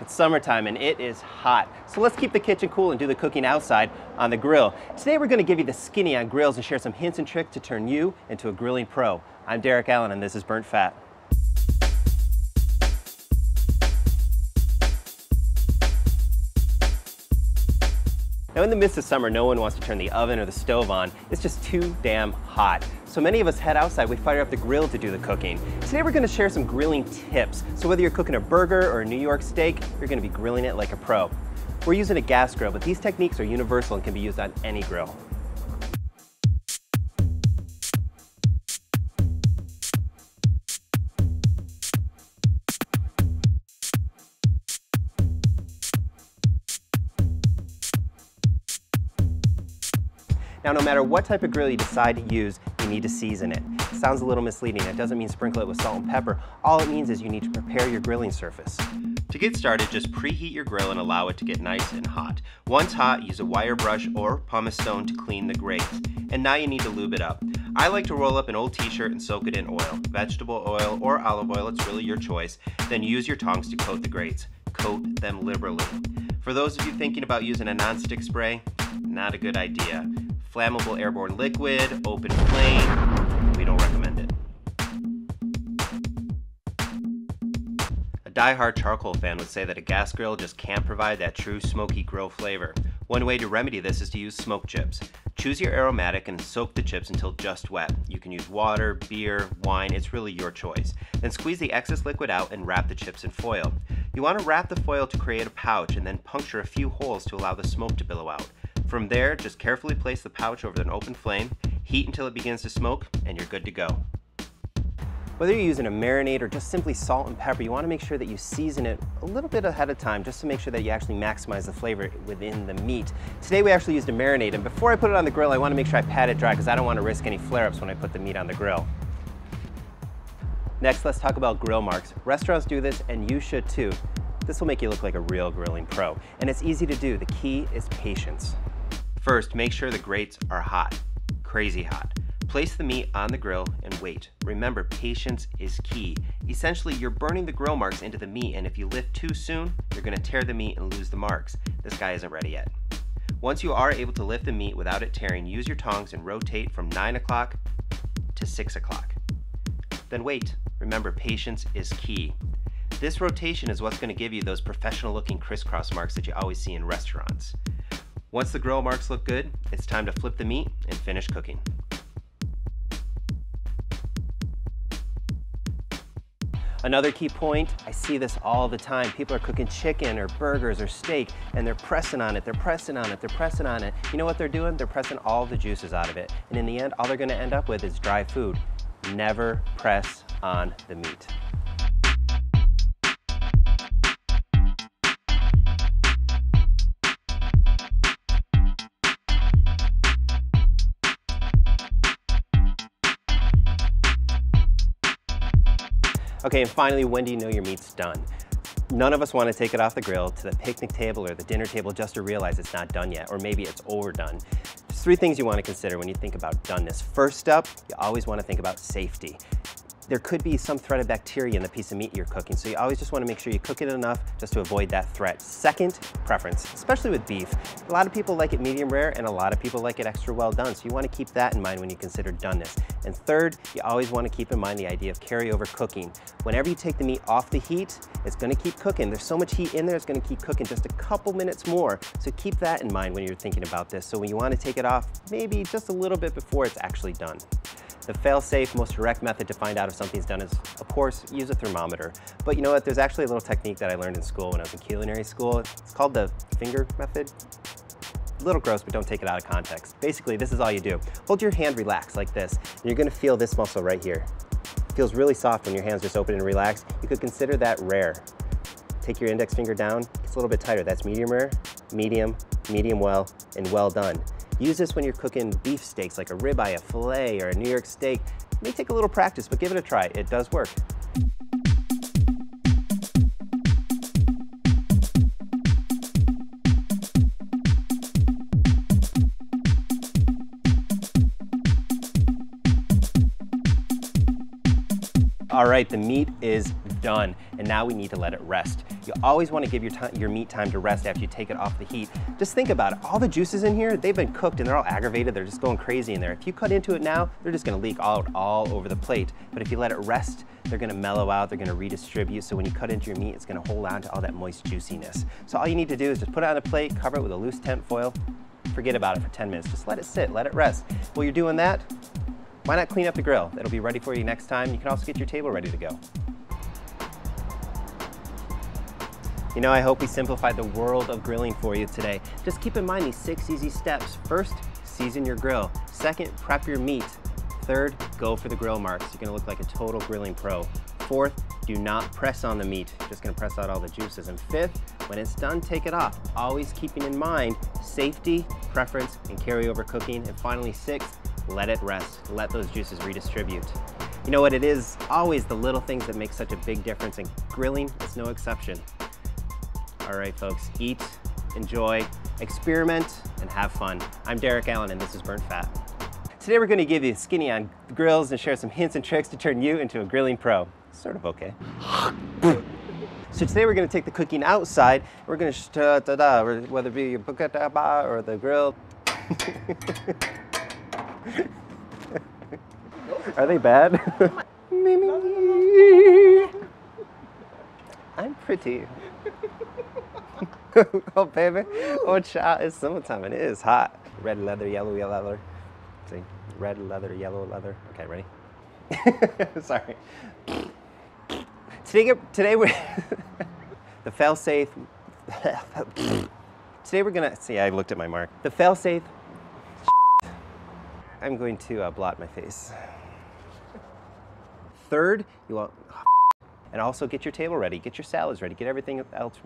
It's summertime and it is hot. So let's keep the kitchen cool and do the cooking outside on the grill. Today we're going to give you the skinny on grills and share some hints and tricks to turn you into a grilling pro. I'm Derek Allen and this is Burnt Fat. Now in the midst of summer, no one wants to turn the oven or the stove on. It's just too damn hot. So many of us head outside, we fire up the grill to do the cooking. Today we're gonna share some grilling tips. So whether you're cooking a burger or a New York steak, you're gonna be grilling it like a pro. We're using a gas grill, but these techniques are universal and can be used on any grill. Now, no matter what type of grill you decide to use, you need to season it. It sounds a little misleading. It doesn't mean sprinkle it with salt and pepper. All it means is you need to prepare your grilling surface. To get started, just preheat your grill and allow it to get nice and hot. Once hot, use a wire brush or pumice stone to clean the grates. And now you need to lube it up. I like to roll up an old t-shirt and soak it in oil, vegetable oil or olive oil, it's really your choice. Then use your tongs to coat the grates. Coat them liberally. For those of you thinking about using a nonstick spray, not a good idea. Flammable airborne liquid, open flame, we don't recommend it. A die-hard charcoal fan would say that a gas grill just can't provide that true smoky grill flavor. One way to remedy this is to use smoke chips. Choose your aromatic and soak the chips until just wet. You can use water, beer, wine, it's really your choice. Then squeeze the excess liquid out and wrap the chips in foil. You want to wrap the foil to create a pouch and then puncture a few holes to allow the smoke to billow out. From there, just carefully place the pouch over an open flame, heat until it begins to smoke, and you're good to go. Whether you're using a marinade or just simply salt and pepper, you want to make sure that you season it a little bit ahead of time just to make sure that you actually maximize the flavor within the meat. Today we actually used a marinade, and before I put it on the grill, I want to make sure I pat it dry because I don't want to risk any flare-ups when I put the meat on the grill. Next, let's talk about grill marks. Restaurants do this, and you should too. This will make you look like a real grilling pro, and it's easy to do. The key is patience. First, make sure the grates are hot, crazy hot. Place the meat on the grill and wait. Remember, patience is key. Essentially, you're burning the grill marks into the meat, and if you lift too soon, you're gonna tear the meat and lose the marks. This guy isn't ready yet. Once you are able to lift the meat without it tearing, use your tongs and rotate from 9 o'clock to 6 o'clock. Then wait. Remember, patience is key. This rotation is what's gonna give you those professional looking crisscross marks that you always see in restaurants. Once the grill marks look good, it's time to flip the meat and finish cooking. Another key point, I see this all the time. People are cooking chicken or burgers or steak and they're pressing on it, they're pressing on it, they're pressing on it. You know what they're doing? They're pressing all the juices out of it. And in the end, all they're gonna end up with is dry food. Never press on the meat. Okay, and finally, when do you know your meat's done? None of us want to take it off the grill to the picnic table or the dinner table just to realize it's not done yet, or maybe it's overdone. There's three things you want to consider when you think about doneness. First up, you always want to think about safety. There could be some threat of bacteria in the piece of meat you're cooking, so you always just want to make sure you cook it enough just to avoid that threat. Second, preference, especially with beef. A lot of people like it medium rare and a lot of people like it extra well done, so you want to keep that in mind when you consider doneness. And third, you always want to keep in mind the idea of carryover cooking. Whenever you take the meat off the heat, it's going to keep cooking. There's so much heat in there, it's going to keep cooking just a couple minutes more. So keep that in mind when you're thinking about this. So when you want to take it off, maybe just a little bit before it's actually done. The fail-safe, most direct method to find out if something's done is, of course, use a thermometer. But you know what, there's actually a little technique that I learned in school when I was in culinary school. It's called the finger method. A little gross, but don't take it out of context. Basically, this is all you do. Hold your hand relaxed like this, and you're gonna feel this muscle right here. It feels really soft when your hand's just open and relaxed. You could consider that rare. Take your index finger down, it's a little bit tighter. That's medium rare, medium, medium well, and well done. Use this when you're cooking beef steaks like a ribeye, a filet, or a New York steak. It may take a little practice, but give it a try. It does work. All All right, the meat is done, and now we need to let it rest. You always want to give your meat time to rest after you take it off the heat. Just think about it. All the juices in here, they've been cooked and they're all aggravated. They're just going crazy in there. If you cut into it now, they're just going to leak out all over the plate. But if you let it rest, they're going to mellow out, they're going to redistribute. So when you cut into your meat, it's going to hold on to all that moist juiciness. So all you need to do is just put it on a plate, cover it with a loose tent foil, forget about it for 10 minutes. Just let it sit, let it rest. While you're doing that, why not clean up the grill? It'll be ready for you next time. You can also get your table ready to go. You know, I hope we simplified the world of grilling for you today. Just keep in mind these 6 easy steps. First, season your grill. Second, prep your meat. Third, go for the grill marks. You're gonna look like a total grilling pro. Fourth, do not press on the meat. You're just gonna press out all the juices. And fifth, when it's done, take it off. Always keeping in mind safety, preference, and carryover cooking. And finally, sixth, let it rest. Let those juices redistribute. You know what, it is always the little things that make such a big difference, and grilling is no exception. All right, folks, eat, enjoy, experiment, and have fun. I'm Derek Allen, and this is Burnt Fat. Today we're gonna give you skinny on grills and share some hints and tricks to turn you into a grilling pro. Sort of okay. So today we're gonna take the cooking outside. We're gonna, whether it be or the grill. Are they bad? I'm pretty. Oh baby, oh child, it's summertime and it is hot. Red leather, yellow leather. See, red leather, yellow leather. Okay, ready? Sorry. Today we're the fail-safe. Today we're gonna see. I looked at my mark. The fail-safe. I'm going to blot my face. Third, you want, and also get your table ready, get your salads ready, get everything else.